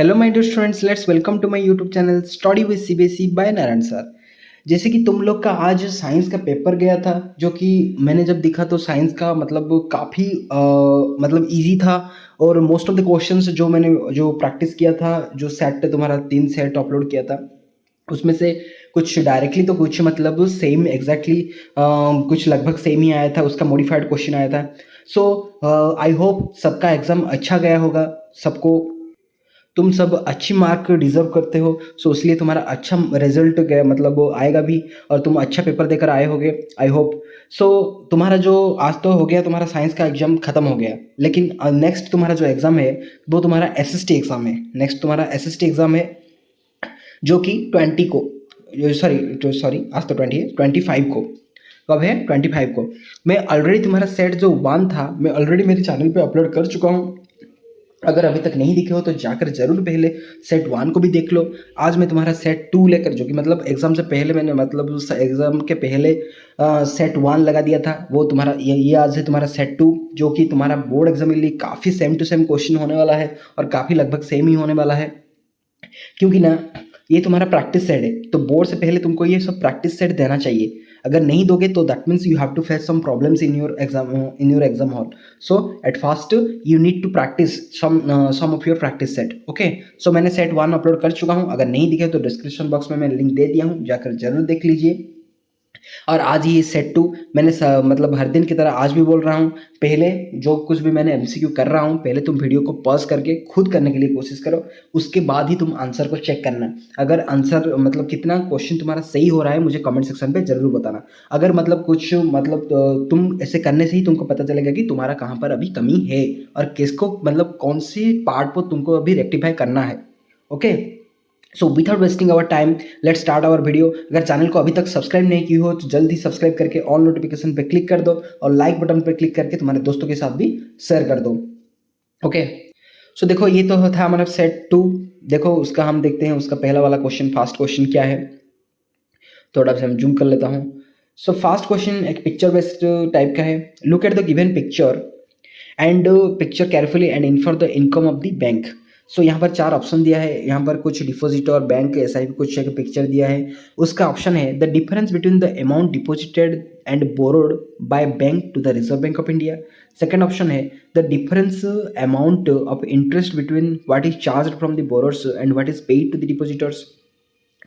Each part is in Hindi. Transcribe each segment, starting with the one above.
Hello my dear students, let's welcome to my YouTube channel study with CBSE by Narayan sir. जैसे कि तुम लोग का आज साइंस का पेपर गया था, जो कि मैंने जब देखा तो साइंस का मतलब काफ़ी मतलब इजी था। और मोस्ट ऑफ द क्वेश्चंस जो मैंने जो प्रैक्टिस किया था, जो सेट तुम्हारा 3 सेट अपलोड किया था, उसमें से कुछ डायरेक्टली तो कुछ मतलब सेम एग्जैक्टली कुछ लगभग सेम ही आया था, उसका मॉडिफाइड क्वेश्चन आया था। सो आई होप सबका एग्ज़ाम अच्छा गया होगा। सबको तुम सब अच्छी मार्क डिजर्व करते हो, सो इसलिए तुम्हारा अच्छा रिजल्ट गया मतलब वो आएगा भी, और तुम अच्छा पेपर देकर आए होगे आई होप। सो तुम्हारा जो आज तो हो गया, तुम्हारा साइंस का एग्जाम खत्म हो गया, लेकिन नेक्स्ट तुम्हारा जो एग्जाम है वो तुम्हारा एसएसटी एग्जाम है। नेक्स्ट तुम्हारा एसएसटी एग्जाम है, जो कि 20 को, सॉरी आज तो 20 है, 25 को। कब है? 25 को। मैं ऑलरेडी तुम्हारा सेट जो 1 था, मैं ऑलरेडी मेरे चैनल पे अपलोड कर चुका हूँ। अगर अभी तक नहीं दिखे हो तो जाकर जरूर पहले सेट 1 को भी देख लो। आज मैं तुम्हारा सेट 2 लेकर, जो कि मतलब एग्जाम से पहले मैंने मतलब उस एग्जाम के पहले सेट 1 लगा दिया था, वो तुम्हारा ये आज है तुम्हारा सेट 2, जो कि तुम्हारा बोर्ड एग्जाम के लिए काफ़ी सेम टू सेम क्वेश्चन होने वाला है, और काफ़ी लगभग सेम ही होने वाला है। क्योंकि ना ये तुम्हारा प्रैक्टिस सेट है, तो बोर्ड से पहले तुमको ये सब प्रैक्टिस सेट देना चाहिए। अगर नहीं दोगे तो that means you have to face some problems in your exam hall. So at first you need to practice some of your practice set. Okay, so मैंने सेट 1 अपलोड कर चुका हूँ। अगर नहीं दिखे तो डिस्क्रिप्शन बॉक्स में मैं लिंक दे दिया हूँ, जाकर जरूर देख लीजिए। और आज ही सेट 2 मैंने मतलब हर दिन की तरह आज भी बोल रहा हूँ, पहले जो कुछ भी मैंने एमसीक्यू कर रहा हूँ, पहले तुम वीडियो को पॉज करके खुद करने के लिए कोशिश करो, उसके बाद ही तुम आंसर को चेक करना। अगर आंसर मतलब कितना क्वेश्चन तुम्हारा सही हो रहा है मुझे कमेंट सेक्शन पे जरूर बताना। अगर मतलब कुछ मतलब तुम ऐसे करने से ही तुमको पता चलेगा कि तुम्हारा कहाँ पर अभी कमी है, और किसको मतलब कौन सी पार्ट को तुमको अभी रेक्टिफाई करना है। Okay, so without wasting our time let start our video. अगर चैनल को अभी तक सब्सक्राइब नहीं की हो तो जल्दी सब्सक्राइब करके ऑल नोटिफिकेशन पे क्लिक कर दो, और लाइक बटन पे क्लिक करके तुम्हारे दोस्तों के साथ भी शेयर कर दो। ओके, सो देखो ये तो था हमारा सेट 2। देखो उसका हम देखते हैं, उसका पहला वाला क्वेश्चन, फास्ट क्वेश्चन क्या है। थोड़ा सा हम जूम कर लेता हूँ। सो फास्ट क्वेश्चन एक पिक्चर बेस्ड टाइप का है। Look at the given picture and picture carefully and infer the income of the bank. So यहाँ पर 4 ऑप्शन दिया है, यहाँ पर कुछ डिपॉजिट और बैंक ऐसा ही कुछ एक पिक्चर दिया है। उसका ऑप्शन है the difference between the amount deposited and borrowed by bank to the Reserve Bank of India. Second option है the difference amount of interest between what is charge from the borrowers and what is paid to the depositors.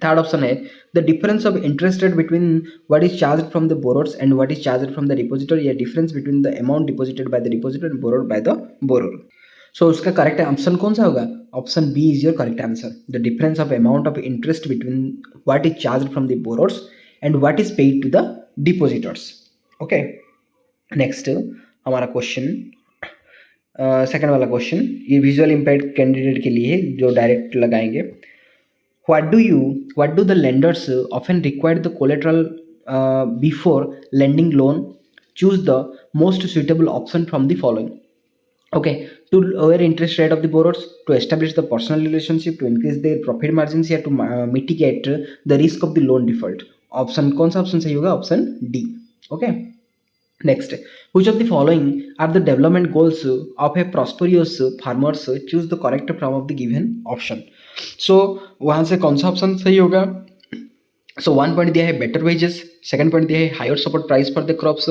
Third option है the difference of interest rate between what is charge from the borrowers and what is charge from the depositor, या difference between the amount deposited bye the depositor and borrowed by the borrower. So उसका करेक्ट ऑप्शन कौन सा होगा? Option B is your correct answer, the difference of amount of interest between what is charge from the borrowers and what is paid to the depositors. Okay, next हमारा क्वेश्चन, सेकंड वाला क्वेश्चन, ये विजुअल इम्पेयर्ड कैंडिडेट के लिए है जो डायरेक्ट लगाएंगे। What do the lenders often require the collateral before lending loan? Choose the most suitable option from the following. Okay, to lower interest rate of the borrowers, to establish the personal relationship, to increase their profit margins, या to mitigate the risk of the loan default. Option कौन सा ऑप्शन सही होगा? Option D. Okay, next, which of the following are the development goals of a prosperous farmers? Choose the correct from of the given option. सो वहाँ से कौन सा ऑप्शन सही होगा? सो 1 पॉइंट दिया है बेटर वेजेस, सेकंड पॉइंट दिया है higher support price for the crops,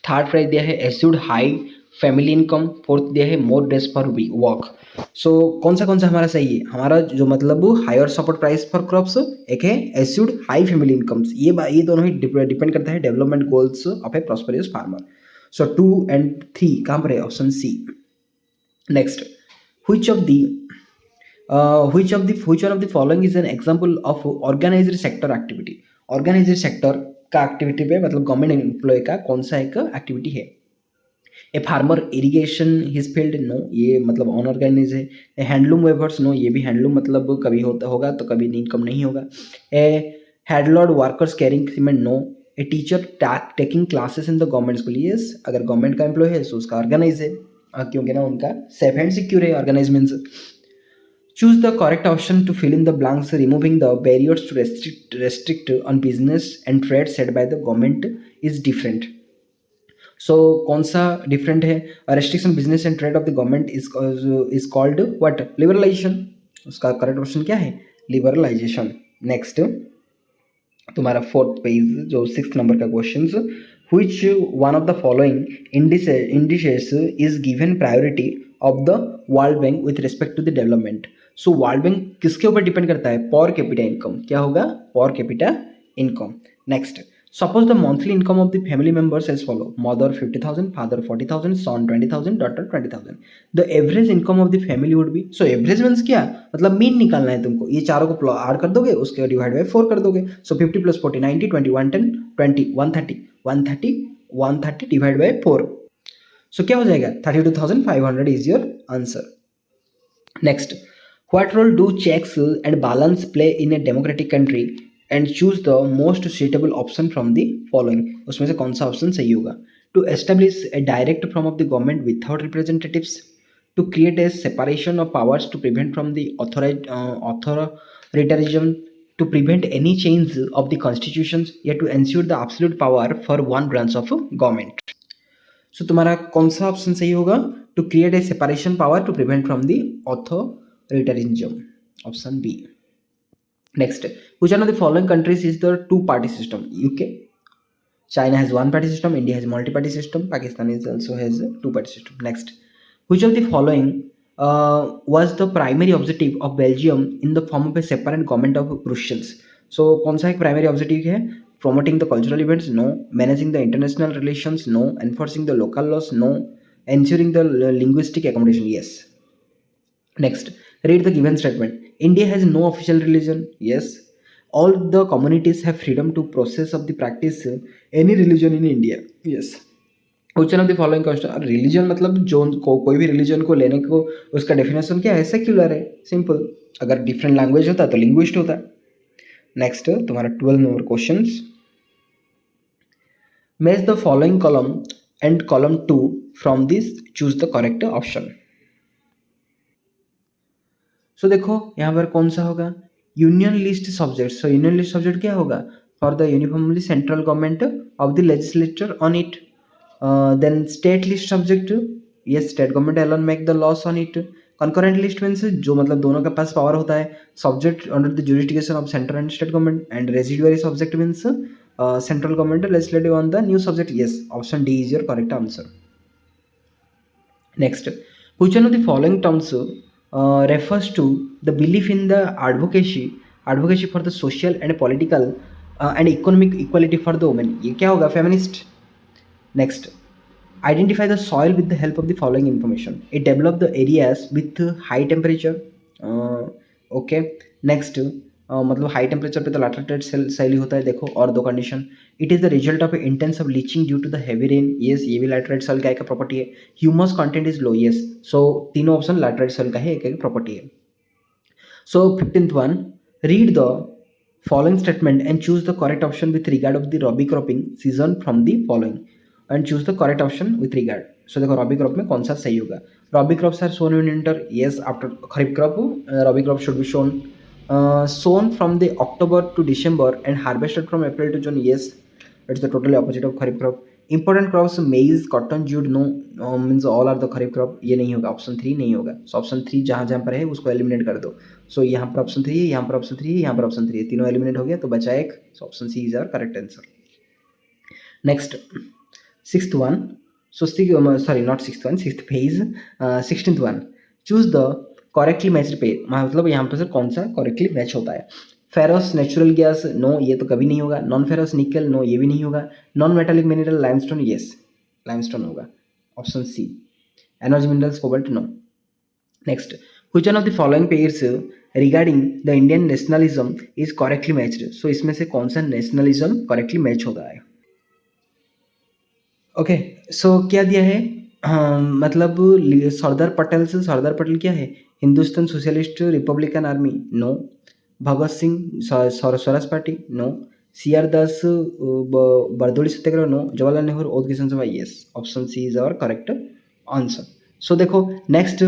third price दिया है assured high family income, fourth दिया है more days for work. So कौन सा हमारा सही है? हमारा जो मतलब higher support price for crops, एक है एस्यूर्ड हाई फैमिली इनकम्स। ये दोनों ही डिपेंड करता है development goals of a prosperous farmer. So 2 and 3 कहाँ पर है? Option C. Next, which of the which one of the following is an example of organized sector activity? Organised sector का एक्टिविटी पे मतलब गवर्नमेंट एम्प्लॉय का कौन सा एक एक्टिविटी है? A farmer irrigation his field, no, ये मतलब अनऑर्गेनाइज है। ए हैंडलूम वेवर्स, नो, ये भी हैंडलूम मतलब कभी होता होगा तो कभी इनकम नहीं होगा। A head load workers carrying cement, no. A teacher taking classes in the government school, yes, अगर गवर्नमेंट का एम्प्लॉय है तो उसका ऑर्गेनाइज है, क्योंकि ना उनका सेफ एंड सिक्योर है, organise means. Choose the correct option to fill in the blanks, removing the barriers to restrict on business and trade set by the government is different. So कौन सा different है? A restriction business and trade of the government is called what? Liberalization. उसका करेक्ट ऑप्शन क्या है? लिबरलाइजेशन। नेक्स्ट तुम्हारा फोर्थ पेज जो 6 नंबर का question, which one of the following indices is given priority of the world bank with respect to the development? So world bank किसके ऊपर डिपेंड करता है? Per capita income. क्या होगा? Per capita income. Next, suppose the monthly income of the family members as follow: mother 50,000, father 40,000, son 20,000, daughter 20,000. The average income of the family would be, so average means क्या? मतलब मीन निकालना है तुमको। ये चारों को ऐड कर दोगे, उसके डिवाइड बाय 4 कर दोगे। सो 50 प्लस 40 90, 20 110 20 130 130 130 डिवाइड बाय 4। सो क्या हो जाएगा? 32,500 is your answer. Next, what role do checks and balance play in a democratic country, and choose the most suitable option from the following? उसमें से कौन सा ऑप्शन सही होगा? To establish a direct form of the government without representatives, to create a separation of powers to prevent from the authoritarianism, to prevent any change of the constitutions, yet to ensure the absolute power for one branch of government. सो तुम्हारा कौन सा ऑप्शन सही होगा? To create a separation power to prevent from the authoritarianism, option B. Next, which one of the following countries is the two party system? UK, China has one party system, India has multi party system, Pakistan is also has a two party system. Next, which of the following was the primary objective of Belgium in the form of a separate government of Brussels? So कौन सा एक प्राइमरी ऑब्जेक्टिव है? Promoting the cultural events? No. Managing the international relations? No. Enforcing the local laws? No. Ensuring the linguistic accommodation? Yes. Next, read the given statement. India has no official religion? Yes. All the communities have freedom to process of the practice any religion in India? Yes. Which one of the following question? Religion मतलब जो कोई भी रिलीजन को लेने को उसका डेफिनेशन क्या है? सेक्युलर है, सिंपल। अगर डिफरेंट लैंग्वेज होता है तो लिंग्विस्ट होता है। नेक्स्ट तुम्हारा 12 number question, match the following column and column 2 from this, choose the correct option. So देखो यहाँ पर कौन सा होगा? Union list subject. So union list subject क्या होगा? For the uniformly central government of the legislature on it. Then state list subject, ये state government alone make the laws on it. Concurrent list means जो मतलब दोनों के पास पावर होता है, subject under the jurisdiction of central and state government. And residuary subject means central government legislative on the new subject. Yes, option D is your correct answer. Next, which one of the following terms refers to the belief in the advocacy for the social and political and economic equality for the women? ये क्या होगा? feminist. Next, identify the soil with the help of the following information. It develop the areas with high temperature. Okay. Next, मतलब हाई टेम्परेचर पे तो लैटरेटेड सैली होता है। देखो और दो condition, it is the result of intense of leaching due to the heavy rain. Yes, ये भी लैटरेट सेल का एक प्रॉपर्टी है। Humus content is low. Yes, so तीनों ऑप्शन लैटरेट सेल का है, एक एक प्रॉपर्टी है। So 15th one, read the following statement and choose the correct option with regard of the rabi cropping season from the following and choose the correct option with regard. So देखो रबी क्रॉप में कौन सा सही होगा? Rabi crops are sown in winter. Yes, after kharif crop rabi crop should be sown sown from the October to December and harvested from April to June. Yes, it's the totally opposite of Kharif crop. Important crops maize, cotton, jute, no, means all are the Kharif crop. ये नहीं होगा, ऑप्शन 3 नहीं होगा। सो ऑप्शन 3 जहाँ जहाँ पर है उसको एलिमिनेट कर दो। सो यहाँ पर ऑप्शन 3 है, यहाँ पर ऑप्शन 3 है, यहाँ पर ऑप्शन 3 है, तीनों एलिमिनेट हो गया तो बचा एक। So option C is our correct answer. Next 6th one, so sorry not 6th one, 6th page 16th one, choose the correctly matched pair. मतलब यहाँ पर सर कौन सा करेक्टली मैच होता है? फेरस नेचुरल गैस, नो, ये तो कभी नहीं होगा। नॉन फेरस निकल, नो, ये भी नहीं होगा। Non metallic mineral limestone, yes limestone होगा, option C. Energy minerals cobalt, no. Next, which one of the following pairs regarding the Indian nationalism is correctly matched? So इसमें से कौन सा नेशनलिज्म करेक्टली मैच होता है? ओके, सो क्या दिया है? मतलब सरदार पटेल से, सरदार पटेल क्या है? Hindustan socialist republican army, no. Bhagat Singh Swaraj party, no. C R Das Bardoli Satyagraha, no. Jawaharlal Nehru oath Kisan Sabha, yes, option C is our correct answer. So देखो next,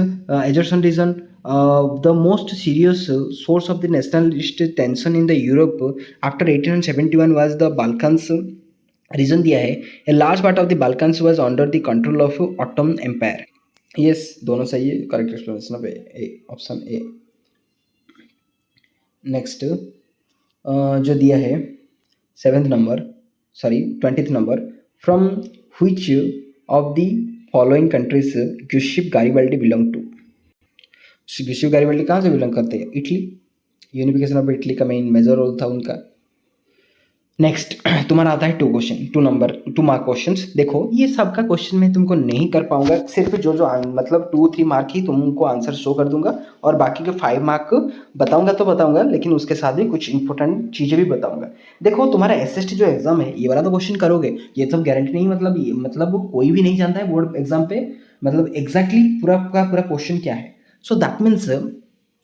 assertion reason, the most serious source of the nationalist tension in the Europe after 1871 was the Balkans. Reason दिया है, a large part of the Balkans was under the control of Ottoman empire. Yes, दोनों सही है, correct explanation of A, option A. Next जो दिया है 7th number, sorry 20th number, from which of the following countries Giuseppe Garibaldi belong to. Giuseppe Garibaldi कहाँ से बिलोंग करते हैं? इटली। यूनिफिकेशन ऑफ इटली का मेन मेजर रोल था उनका। नेक्स्ट तुम्हारा आता है 2 क्वेश्चंस। देखो ये सब का क्वेश्चन मैं तुमको नहीं कर पाऊंगा, सिर्फ जो जो मतलब 2-3 मार्क ही तुमको आंसर शो कर दूंगा, और बाकी के 5 मार्क बताऊंगा तो बताऊंगा, लेकिन उसके साथ भी कुछ इंपॉर्टेंट चीज़ें भी बताऊंगा। देखो तुम्हारा एसएसटी जो एग्जाम है ये वाला तो क्वेश्चन करोगे, ये सब गारंटी नहीं, मतलब कोई भी नहीं जानता है बोर्ड एग्जाम पे मतलब एग्जैक्टली पूरा का पूरा क्वेश्चन क्या है। सो दैट मीन्स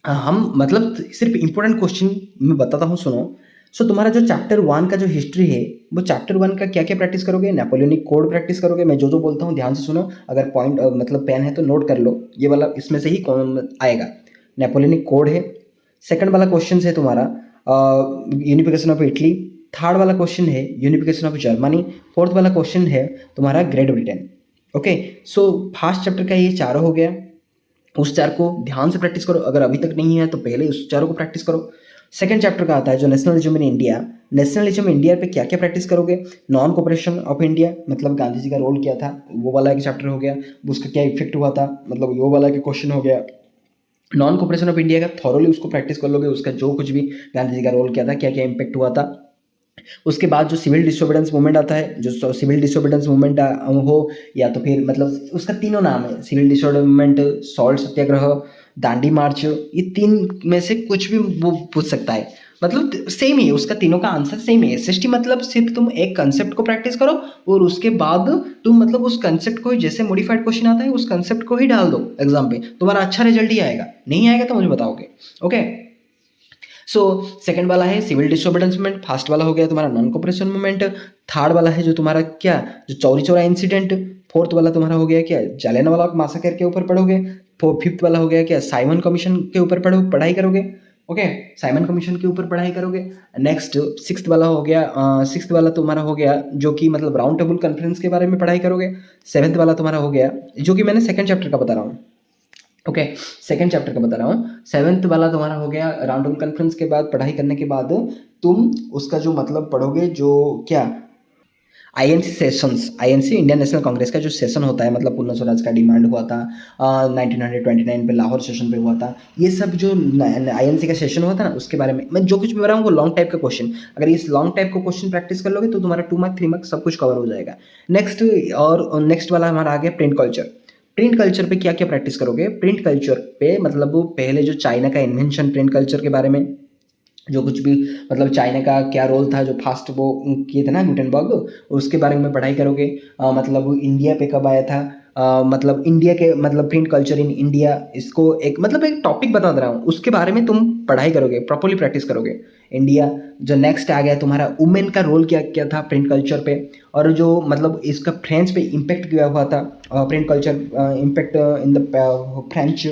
हम मतलब सिर्फ इंपॉर्टेंट क्वेश्चन मैं बताता हूँ, सुनो। सो तुम्हारा जो चैप्टर 1 का जो हिस्ट्री है, वो चैप्टर 1 का क्या क्या प्रैक्टिस करोगे? नेपोलियनिक कोड प्रैक्टिस करोगे। मैं जो जो बोलता हूँ ध्यान से सुनो, अगर पॉइंट मतलब पेन है तो नोट कर लो, ये वाला इसमें से ही आएगा। नेपोलियनिक कोड है। सेकंड वाला क्वेश्चन है तुम्हारा यूनिफिकेशन ऑफ इटली। थर्ड वाला क्वेश्चन है यूनिफिकेशन ऑफ जर्मनी। फोर्थ वाला क्वेश्चन है तुम्हारा great Britain. Okay, so first chapter का ये चारों हो गया। उस चार को ध्यान से प्रैक्टिस करो, अगर अभी तक नहीं है तो पहले उस चारों को प्रैक्टिस करो। सेकंड चैप्टर का आता है जो nationalism in India. Nationalism India पे क्या क्या प्रैक्टिस करोगे? नॉन कोऑपरेशन ऑफ इंडिया, मतलब गांधी जी का रोल क्या था, वो वाला एक चैप्टर हो गया। उसका क्या इफेक्ट हुआ था, मतलब वो वाला के क्वेश्चन हो गया। नॉन कोऑपरेशन ऑफ इंडिया का थॉरोली उसको प्रैक्टिस कर लोगे, उसका जो कुछ भी गांधी जी का रोल क्या था, क्या क्या इम्पैक्ट हुआ था। उसके बाद जो सिविल डिसोबीडेंस मूवमेंट आता है, जो सिविल डिसोबीडेंस मूवमेंट हो, या तो फिर मतलब उसका तीनों नाम है, सिविल डिसोबीडेंस मूवमेंट, सॉल्ट सत्याग्रह, दांडी मार्च, ये 3 में से कुछ भी वो पूछ सकता है। मतलब सेम ही है, उसका तीनों का आंसर सेम है। एसएसटी मतलब सिर्फ तुम एक कंसेप्ट को प्रैक्टिस करो, और उसके बाद तुम मतलब उस कंसेप्ट को जैसे मॉडिफाइड क्वेश्चन आता है उस कंसेप्ट को ही डाल दो एग्जाम पे, तुम्हारा अच्छा रिजल्ट ही आएगा। नहीं आएगा तो मुझे बताओगे। ओके, सो सेकंड वाला है सिविल डिसोबीडेंस मूवमेंट, फर्स्ट वाला हो गया तुम्हारा नॉन कोऑपरेशन मूवमेंट, थर्ड वाला है जो तुम्हारा क्या, जो चौरी चौरा इंसिडेंट, फोर्थ वाला तुम्हारा हो गया क्या, जालियानवाला मासाकर के ऊपर पढ़ोगे, फिफ्थ वाला हो गया क्या, साइमन कमीशन के ऊपर पढ़ाई करोगे। ओके, साइमन कमीशन के ऊपर पढ़ाई करोगे। नेक्स्ट सिक्स्थ वाला हो गया, सिक्स्थ वाला तुम्हारा हो गया जो कि मतलब राउंड टेबल कॉन्फ्रेंस के बारे में पढ़ाई करोगे। सेवन्थ वाला तुम्हारा हो गया जो कि मैंने सेकंड चैप्टर का बता रहा हूँ। ओके, सेकंड चैप्टर का बता रहा हूँ। सेवन्थ वाला तुम्हारा हो गया राउंड टेबल कॉन्फ्रेंस के बाद पढ़ाई करने के बाद तुम उसका जो मतलब पढ़ोगे, जो क्या, INC sessions, INC Indian National Congress का जो सेशन होता है, मतलब पूर्ण स्वराज का डिमांड हुआ था 1929 पे लाहौर सेशन पे हुआ था। ये सब जो आईएनसी का सेशन हुआ था ना, उसके बारे में मैं जो कुछ भी बता रहा हूँ वो लॉन्ग टाइप का क्वेश्चन, अगर इस लॉन्ग टाइप का क्वेश्चन प्रैक्टिस कर लोगे तो तुम्हारा 2 मार्क 3 मार्क सब कुछ कवर हो जाएगा। नेक्स्ट, और नेक्स्ट वाला हमारा आ गया प्रिंट कल्चर। प्रिंट कल्चर पे क्या क्या प्रैक्टिस करोगे? प्रिंट कल्चर पे मतलब पहले जो चाइना का इन्वेंशन प्रिंट कल्चर के बारे में, जो कुछ भी मतलब चाइना का क्या रोल था, जो फास्ट वो किए थे ना गुटेनबर्ग, उसके बारे में पढ़ाई करोगे। मतलब इंडिया पे कब आया था, मतलब इंडिया के मतलब प्रिंट कल्चर इन इंडिया, इसको एक मतलब एक टॉपिक बता दे रहा हूँ, उसके बारे में तुम पढ़ाई करोगे, प्रॉपरली प्रैक्टिस करोगे। इंडिया, जो नेक्स्ट आ गया तुम्हारा वुमेन का रोल क्या क्या था प्रिंट कल्चर पे, और जो मतलब इसका फ्रेंच पे इम्पेक्ट किया हुआ था, print culture impact in the French.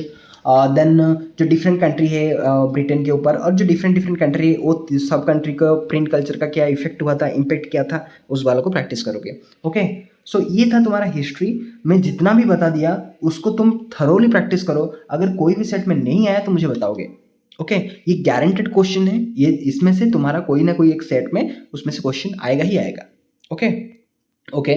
Then जो डिफरेंट कंट्री है ब्रिटेन के ऊपर, और जो डिफरेंट डिफरेंट कंट्री है वो सब कंट्री का प्रिंट कल्चर का क्या इफेक्ट हुआ था, इम्पेक्ट क्या था, उस वालों को प्रैक्टिस करोगे। ओके, सो ये था तुम्हारा हिस्ट्री। मैं जितना भी बता दिया उसको तुम थरोली प्रैक्टिस करो, अगर कोई भी सेट में नहीं आया तो मुझे बताओगे। ओके, ये गारंटेड क्वेश्चन है, ये इसमें से तुम्हारा कोई ना कोई एक सेट में उसमें से क्वेश्चन आएगा ही आएगा। ओके, ओके,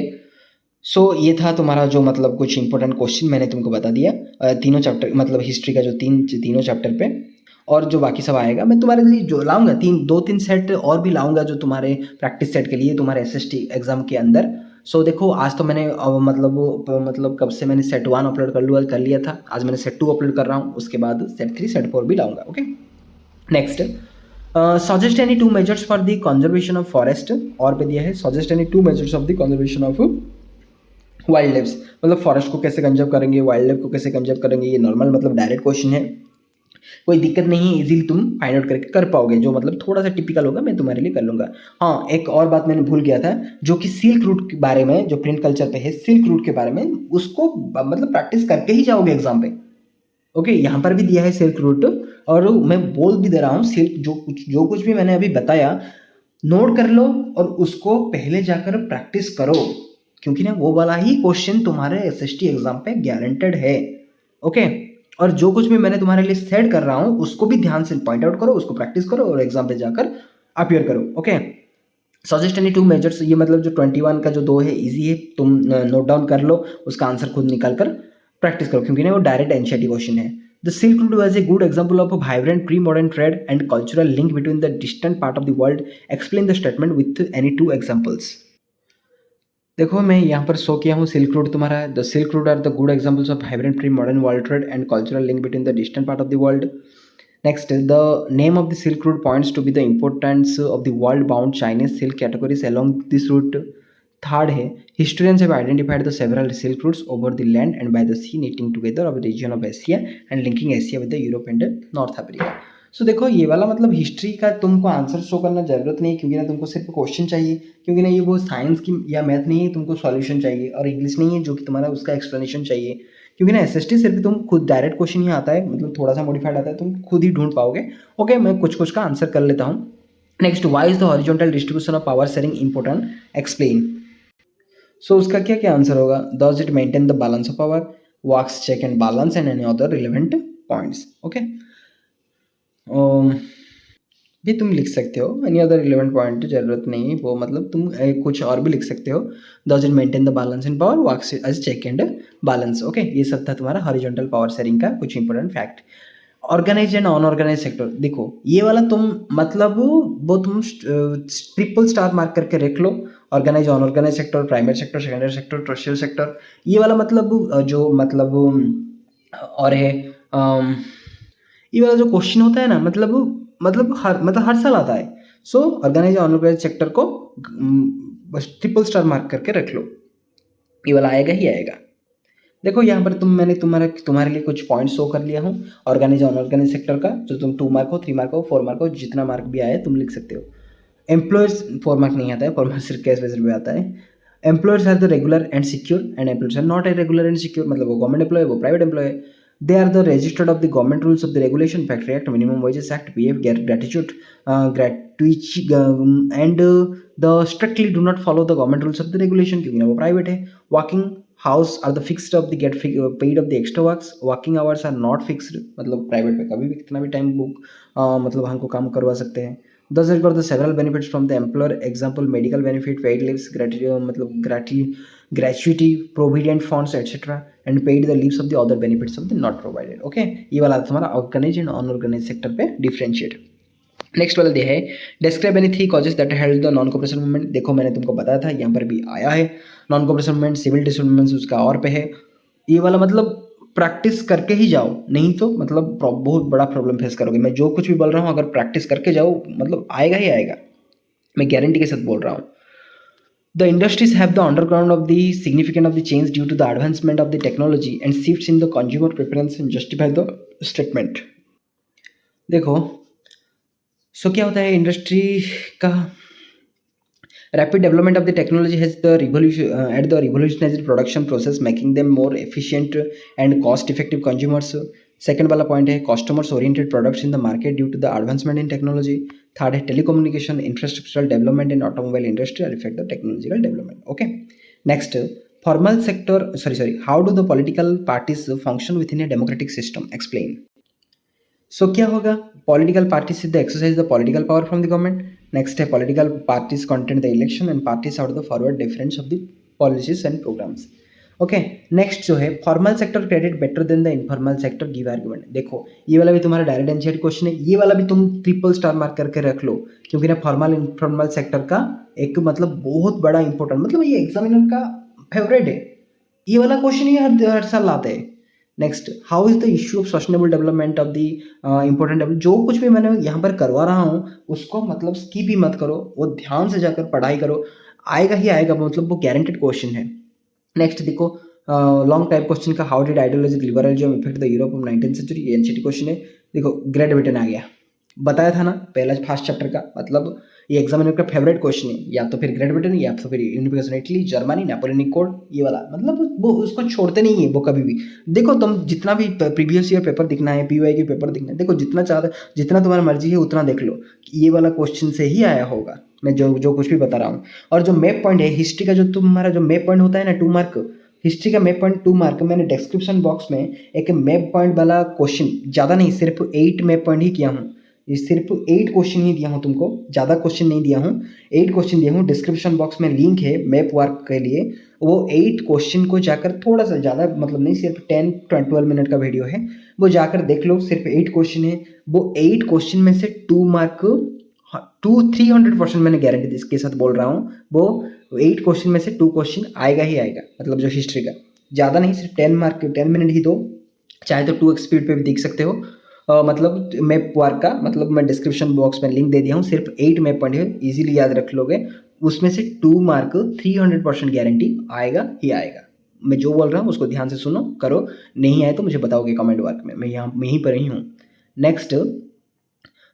सो ये था तुम्हारा जो मतलब कुछ इंपॉर्टेंट क्वेश्चन मैंने तुमको बता दिया तीनों चैप्टर, मतलब हिस्ट्री का जो तीनों चैप्टर पे, और जो बाकी सब आएगा मैं तुम्हारे लिए जो लाऊंगा, 2-3 सेट और भी लाऊंगा जो तुम्हारे प्रैक्टिस सेट के लिए तुम्हारे एसएसटी एग्जाम के अंदर। सो देखो आज तो मैंने मतलब कब से मैंने सेट 1 अपलोड कर लिया था, आज मैंने सेट 2 अपलोड कर रहा हूँ, उसके बाद सेट 3 सेट 4 भी लाऊंगा। Okay, next, suggest any 2 measures for the conservation of forest, और पे दिया है suggest any 2 measures of the conservation of wild life, मतलब फॉरेस्ट को कैसे कंजर्व करेंगे, वाइल्ड लाइफ को कैसे कंजर्व करेंगे, ये नॉर्मल मतलब डायरेक्ट क्वेश्चन है, कोई दिक्कत नहीं है, इजीली तुम फाइंड आउट करके कर पाओगे, जो मतलब थोड़ा सा टिपिकल होगा मैं तुम्हारे लिए कर लूंगा। हाँ, एक और बात मैंने भूल गया था, जो कि सिल्क रूट के बारे में, जो प्रिंट कल्चर पे है सिल्क रूट के बारे में, उसको मतलब प्रैक्टिस करके ही जाओगे एग्जाम पे। ओके, यहाँ पर भी दिया है सिल्क रूट, और मैं बोल भी दे रहा हूँ सिल्क जो कुछ भी मैंने अभी बताया नोट कर लो, और उसको पहले जाकर प्रैक्टिस करो, क्योंकि ना वो वाला ही क्वेश्चन तुम्हारे एसएसटी एग्जाम पे गारंटेड है। ओके, और जो कुछ भी मैंने तुम्हारे लिए सेट कर रहा हूँ उसको भी ध्यान से पॉइंट आउट करो, उसको प्रैक्टिस करो और एग्जाम पे जाकर अपियर करो। Okay, suggest any two measures, ये मतलब जो 21 का जो दो है इजी है, तुम नोट डाउन कर लो, उसका आंसर खुद निकाल कर प्रैक्टिस करो, क्योंकि ना वो डायरेक्ट एनसीईआरटी क्वेश्चन है। The silk root was a good example of a vibrant pre modern trade and cultural link between the distant part of the world. Explain the statement with any two examples. देखो मैं यहाँ पर शो किया हूँ सिल्क रूट तुम्हारा है। The silk route are the good examples of vibrant pre modern world trade and cultural link between the distant part of the world. Next, the name of the Silk Route points to be the importance of the world-bound Chinese silk categories along this route. Third है, historians have identified the several silk routes over the land and by the sea knitting together of the region of Asia and linking Asia with the Europe and North Africa. So देखो ये वाला मतलब हिस्ट्री का तुमको आंसर शो करना जरूरत नहीं है, क्योंकि ना तुमको सिर्फ क्वेश्चन चाहिए, क्योंकि ना ये वो साइंस की या मैथ नहीं है, तुमको सॉल्यूशन चाहिए, और इंग्लिश नहीं है जो कि तुम्हारा उसका एक्सप्लेनेशन चाहिए, क्योंकि ना एसएसटी सिर्फ तुम खुद डायरेक्ट क्वेश्चन ही आता है, मतलब थोड़ा सा मॉडिफाइड आता है, तुम खुद ही ढूंढ पाओगे। ओके, मैं कुछ कुछ का आंसर कर लेता हूँ। Next, why is the horizontal distribution of power sharing important, explain. So उसका क्या क्या आंसर होगा? Does it maintain the balance of power, works check and balance and any other relevant points. Okay, भी तुम लिख सकते हो, एनी अदर रिलेवेंट पॉइंट जरूरत नहीं है वो, मतलब तुम कुछ और भी लिख सकते हो। Does it maintain the balance in power, works as check and balance. Okay, ये सब था तुम्हारा हॉरिजॉन्टल पावर शेयरिंग का कुछ important fact. Organised and unorganised sector, देखो ये वाला तुम मतलब वो तुम ट्रिपल स्टार मार्क करके रख लो। Organise, unorganise sector, primary sector, secondary sector, tertiary sector, ये वाला मतलब जो मतलब और है ये वाला जो क्वेश्चन होता है ना, मतलब हर साल आता है। सो ऑर्गेनाइज अनऑर्गेनाइज सेक्टर को बस ट्रिपल स्टार मार्क करके रख लो, ये वाला आएगा ही आएगा। देखो यहाँ पर मैंने तुम्हारे लिए कुछ पॉइंट शो कर लिया हूँ ऑर्गेनाइज अनऑर्गेनाइज सेक्टर का, जो तुम 2 मार्क हो, 3 मार्क हो, 4 मार्क हो, जितना मार्क भी आए तुम लिख सकते हो। एम्प्लॉयर्स 4 मार्क नहीं आता है, 4 मार्क सिर्फ कैश बेसिस पे आता है। Employers are the regular and secure and employers are not a regular and secure, मतलब वो गवर्नमेंट एम्प्लॉय, वो प्राइवेट एम्प्लॉय है। They are the registered of the government rules of the regulation, Factory Act, Minimum Wages Act, PF, Gratitude, gratuity, and the strictly do not follow the government rules of the regulation, क्योंकि ना वो प्राइवेट है। Working hours are the fixed of the paid of the extra works, working hours are not fixed, मतलब प्राइवेट पे कभी भी कितना भी टाइम बुक मतलब हमको काम करवा सकते हैं। Thus it got the several benefits from the employer, example medical benefit, paid leaves, gratuity, provident funds, etc. and paid the leaves of the other benefits of the not provided. Okay, ये वाला तुम्हारा ऑर्गेनाइज एंड अनऑर्गेनाइज सेक्टर पे डिफरेंशिएट। नेक्स्ट वाला है describe any 3 causes that held the non cooperation movement. देखो मैंने तुमको बताया था, यहाँ पर भी आया है non cooperation movement, civil disobedience उसका और पे है। ये वाला मतलब प्रैक्टिस करके ही जाओ, नहीं तो मतलब बहुत बड़ा प्रॉब्लम फेस करोगे। मैं जो कुछ भी बोल रहा हूँ अगर प्रैक्टिस करके जाओ मतलब आएगा ही आएगा, मैं गारंटी के साथ बोल रहा हूँ। The industries have the underground of the significance of the change due to the advancement of the technology and shifts in the consumer preference and justify the statement। देखो सो क्या होता है इंडस्ट्री का rapid development of the technology has the revolutionized production process, making them more efficient and cost effective consumers। Second वाला पॉइंट है customers oriented products in the market due to the advancement in technology. Third है telecommunication infrastructural development in automobile industry effect the technological development. Okay, next formal sector sorry how do the political parties function within a democratic system, explain. So क्या होगा? Political parties is the exercise the political power from the government. Next है political parties content the election and parties out the forward difference of the policies and programmes. Okay, next जो है formal sector credit better than the informal sector give argument. देखो ये वाला भी तुम्हारा डायरेक्ट एनसीईआरटी क्वेश्चन है, ये वाला भी तुम ट्रिपल स्टार मार्क करके रख लो, क्योंकि ना फॉर्मल इनफॉर्मल सेक्टर का एक मतलब बहुत बड़ा इंपॉर्टेंट, मतलब ये एग्जामिनर का फेवरेट है, ये वाला क्वेश्चन ही हर साल लाते हैं। Next, how is the issue of sustainable development of the important develop. जो कुछ भी मैंने यहाँ पर करवा रहा हूँ उसको मतलब स्किप ही मत करो, वो ध्यान से जाकर पढ़ाई करो, आएगा ही आएगा, मतलब वो गारंटेड क्वेश्चन है। नेक्स्ट देखो लॉन्ग टाइप क्वेश्चन का how did ideology liberalism effect the Europe of 19th century, ये एनसीईआरटी क्वेश्चन है। देखो ग्रेट ब्रिटेन आ गया, बताया था ना पहला फर्स्ट चैप्टर का, मतलब ये एग्जामिनर का फेवरेट क्वेश्चन है, या तो फिर ग्रेट ब्रिटेन या तो फिर unification Italy, Germany, Napoleonic code, ये वाला मतलब वो उसको छोड़ते नहीं है वो कभी भी। देखो तुम जितना भी प्रीवियस ईयर पेपर दिखना है, पीवाई के पेपर दिखना है, देखो जितना चाहते जितना तुम्हारा मर्जी है उतना देख लो, ये वाला क्वेश्चन से ही आया होगा मैं जो कुछ भी बता रहा हूँ। और जो मैप पॉइंट है हिस्ट्री का, जो तुम्हारा जो मैप पॉइंट होता है ना 2 मार्क, हिस्ट्री का मैप पॉइंट 2 मार्क मैंने डिस्क्रिप्शन बॉक्स में एक मैप पॉइंट वाला क्वेश्चन, ज़्यादा नहीं, सिर्फ 8 मैप पॉइंट ही किया हूँ। ये सिर्फ 8 क्वेश्चन ही दिया हूँ तुमको, ज़्यादा क्वेश्चन नहीं दिया हूँ, 8 क्वेश्चन दिया हूँ। डिस्क्रिप्शन बॉक्स में लिंक है मैप वर्क के लिए, वो 8 क्वेश्चन को जाकर थोड़ा सा ज़्यादा मतलब नहीं, सिर्फ 10-12 मिनट का वीडियो है, वो जाकर देख लो। सिर्फ 8 क्वेश्चन है, वो 8 क्वेश्चन में से 2 मार्क 300% मैंने गारंटी इसके साथ बोल रहा हूँ, वो 8 क्वेश्चन में से 2 क्वेश्चन आएगा ही आएगा, मतलब जो हिस्ट्री का। ज़्यादा नहीं, सिर्फ 10 मार्क 10 मिनट ही दो, चाहे तो 2x स्पीड पे भी देख सकते हो। मतलब मैप वर्क का मतलब मैं डिस्क्रिप्शन बॉक्स में लिंक दे दिया हूँ, सिर्फ 8 मैप पॉइंट है, इजीली याद रख लोगे। उसमें से 2 मार्क 300% गारंटी आएगा ही आएगा। मैं जो बोल रहा हूँ उसको ध्यान से सुनो, करो, नहीं आए तो मुझे बताओगे कमेंट वर्क में, मैं यहाँ यहीं पर ही हूँ। नेक्स्ट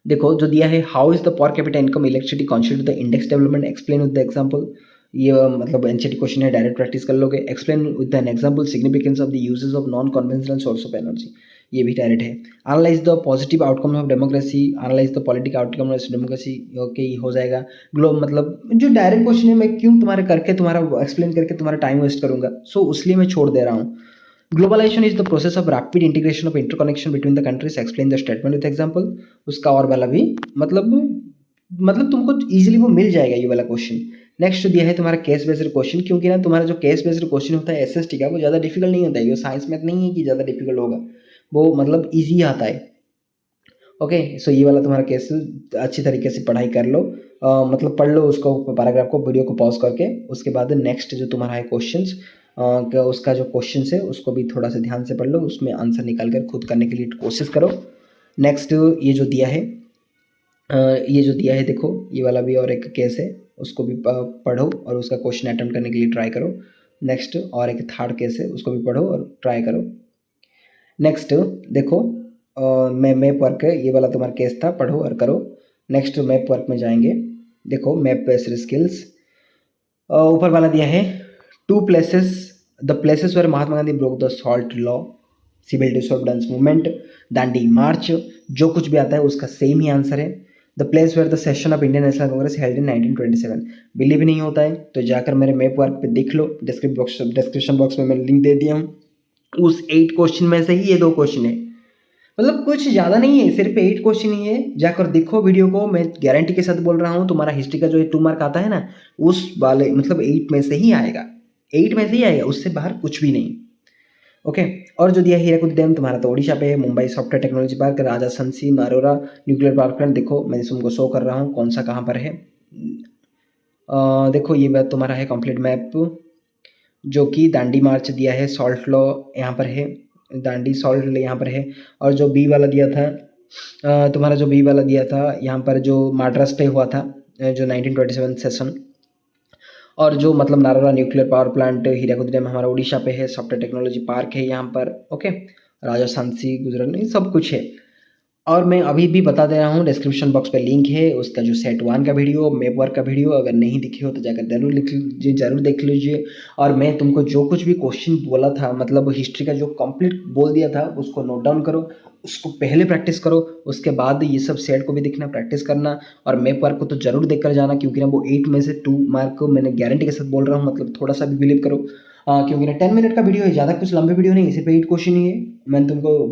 देखो जो दिया है, how is the per capita income elasticity constitute the index development, explain with the example. ये मतलब एनसीटी क्वेश्चन है, डायरेक्ट प्रैक्टिस कर लोगे। Explain with an example significance of the uses of non conventional source of energy, ये भी डायरेक्ट है। Analyse the positive outcome of democracy, analyse the political outcome of democracy, okay ये हो जाएगा। मतलब जो डायरेक्ट क्वेश्चन है, मैं क्यों तुम्हारे करके तुम्हारा एक्सप्लेन करके तुम्हारा टाइम वेस्ट करूंगा, सो इसलिए मैं छोड़ दे रहा हूँ। Globalisation is the process of rapid integration of interconnection between the countries, explain the statement with example. उसका और वाला भी मतलब तुमको इजीली वो मिल जाएगा ये वाला क्वेश्चन। नेक्स्ट दिया है तुम्हारा केस बेस्ड क्वेश्चन, क्योंकि ना तुम्हारा जो केस बेस्ड क्वेश्चन होता है एसएसटी का, वो ज़्यादा डिफिकल्ट नहीं होता है, ये साइंस मैथ नहीं है कि ज़्यादा डिफिकल्ट होगा, वो मतलब ईजी आता है। ओके सो ये वाला तुम्हारा केस अच्छी तरीके से पढ़ाई कर लो, मतलब पढ़ लो उसको, पैराग्राफ को, वीडियो को पॉज करके। उसके बाद नेक्स्ट जो तुम्हारा है क्वेश्चंस, उसका जो क्वेश्चन है उसको भी थोड़ा सा ध्यान से पढ़ लो, उसमें आंसर निकाल कर खुद करने के लिए कोशिश करो। नेक्स्ट ये जो दिया है, देखो ये वाला भी और एक केस है, उसको भी पढ़ो और उसका क्वेश्चन अटेम्प्ट करने के लिए ट्राई करो। नेक्स्ट और एक थर्ड केस है, उसको भी पढ़ो और ट्राई करो। नेक्स्ट देखो मैं मैप वर्क है, ये वाला तुम्हारा केस था, पढ़ो और करो। नेक्स्ट मैप वर्क में जाएंगे, देखो मैप बेस्ड स्किल्स, ऊपर वाला दिया है, two places, the places where Mahatma Gandhi broke the salt law, civil disobedience movement, Dandi march, जो कुछ भी आता है उसका सेम ही आंसर है। The place where the session of Indian National Congress held in 1927, believe नहीं होता है तो जाकर मेरे मैप वर्क पे देख लो, डिस्क्रिप्शन बॉक्स में मैंने लिंक दे दिया हूँ। उस 8 क्वेश्चन में से ही ये 2 क्वेश्चन है, मतलब कुछ ज़्यादा नहीं है, सिर्फ 8 क्वेश्चन ही है, जाकर देखो वीडियो को, मैं गारंटी के साथ बोल रहा हूँ। तुम्हारा हिस्ट्री का जो 2 मार्क आता है ना, उस वाले मतलब 8 में से ही आएगा, 8 में से ही आएगा, उससे बाहर कुछ भी नहीं। ओके और जो दिया हीराकुद डैम तुम्हारा तो ओडिशा पे है, मुंबई सॉफ्टवेयर टेक्नोलॉजी पार्क, राजा संसी नारोरा न्यूक्लियर पावर प्लांट, देखो मैं तुमको शो कर रहा हूँ कौन सा कहाँ पर है। देखो ये बात तुम्हारा है कंप्लीट मैप, जो कि दांडी मार्च दिया है, सॉल्ट लॉ यहाँ पर है, दांडी सॉल्ट यहाँ पर है। और जो बी वाला दिया था, तुम्हारा जो बी वाला दिया था यहाँ पर, जो माड्रास पे हुआ था जो 1927 सेशन, और जो मतलब Narora nuclear power plant Hirakud dam हमारा उड़ीसा पे है, सॉफ्टवेयर टेक्नोलॉजी पार्क है यहाँ पर। ओके राजस्थान सी गुजरात ये सब कुछ है। और मैं अभी भी बता दे रहा हूँ, डिस्क्रिप्शन बॉक्स पे लिंक है उसका, जो सेट 1 का वीडियो, मैप वर्क का वीडियो, अगर नहीं दिखे हो तो जाकर जरूर लिख लीजिए, जरूर देख लीजिए। और मैं तुमको जो कुछ भी क्वेश्चन बोला था, मतलब हिस्ट्री का जो कंप्लीट बोल दिया था, उसको नोट डाउन करो, उसको पहले प्रैक्टिस करो, उसके बाद ये सब सेट को भी देखना, प्रैक्टिस करना। और मैप वर्क को तो जरूर देख कर जाना, क्योंकि ना वो 8 में से 2 मार्क को मैंने गारंटी के साथ बोल रहा हूँ, मतलब थोड़ा सा भी बिलीव करो। क्योंकि ना 10 मिनट का वीडियो है, ज़्यादा कुछ लंबे वीडियो नहीं है, सिर्फ 8 क्वेश्चन ही है, मैंने तुमको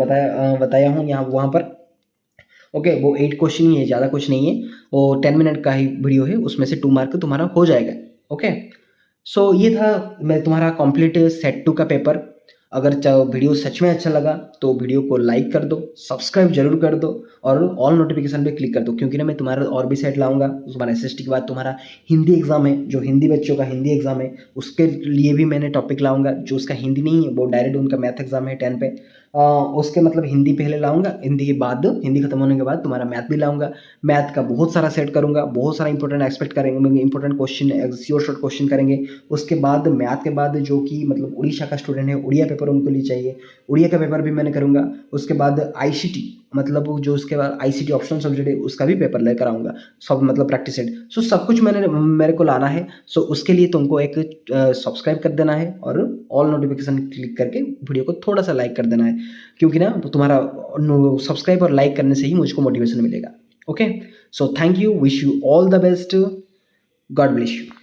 बताया हूँ यहाँ वहाँ पर। ओके वो 8 क्वेश्चन ही है, ज़्यादा कुछ नहीं है, वो 10 मिनट का ही वीडियो है, उसमें से 2 मार्क तुम्हारा हो जाएगा। ओके सो ये था मैं तुम्हारा कंप्लीट सेट 2 का पेपर। अगर वीडियो सच में अच्छा लगा तो वीडियो को लाइक कर दो, सब्सक्राइब जरूर कर दो, और ऑल नोटिफिकेशन पे क्लिक कर दो, क्योंकि ना मैं तुम्हारा और भी सेट लाऊंगा। तुम्हारा एसएसटी के बाद तुम्हारा हिंदी एग्जाम है, जो हिंदी बच्चों का हिंदी एग्जाम है, उसके लिए भी मैंने टॉपिक लाऊंगा। जो उसका हिंदी नहीं है वो डायरेक्ट उनका मैथ एग्जाम है 10 पे, उसके मतलब हिंदी पहले लाऊंगा, हिंदी के बाद, हिंदी खत्म होने के बाद तुम्हारा मैथ भी लाऊंगा। मैथ का बहुत सारा सेट करूंगा, बहुत सारा इंपॉर्टेंट एक्सपेक्ट करेंगे, important question sure short question करेंगे। उसके बाद मैथ के बाद जो कि मतलब उड़ीसा का स्टूडेंट है, उड़िया पेपर उनको लिए चाहिए, उड़िया का पेपर भी मैंने करूँगा। उसके बाद आईसीटी, मतलब जो उसके बाद आईसीटी ऑप्शनल सब्जेक्ट है, उसका भी पेपर लेकर आऊँगा, सब मतलब प्रैक्टिस सेट। सो सब कुछ मेरे को लाना है। सो उसके लिए तुमको एक सब्सक्राइब कर देना है, और ऑल नोटिफिकेशन क्लिक करके वीडियो को थोड़ा सा लाइक कर देना है, क्योंकि ना तुम्हारा सब्सक्राइब और लाइक करने से ही मुझको मोटिवेशन मिलेगा। Okay so thank you, wish you all the best, God bless you.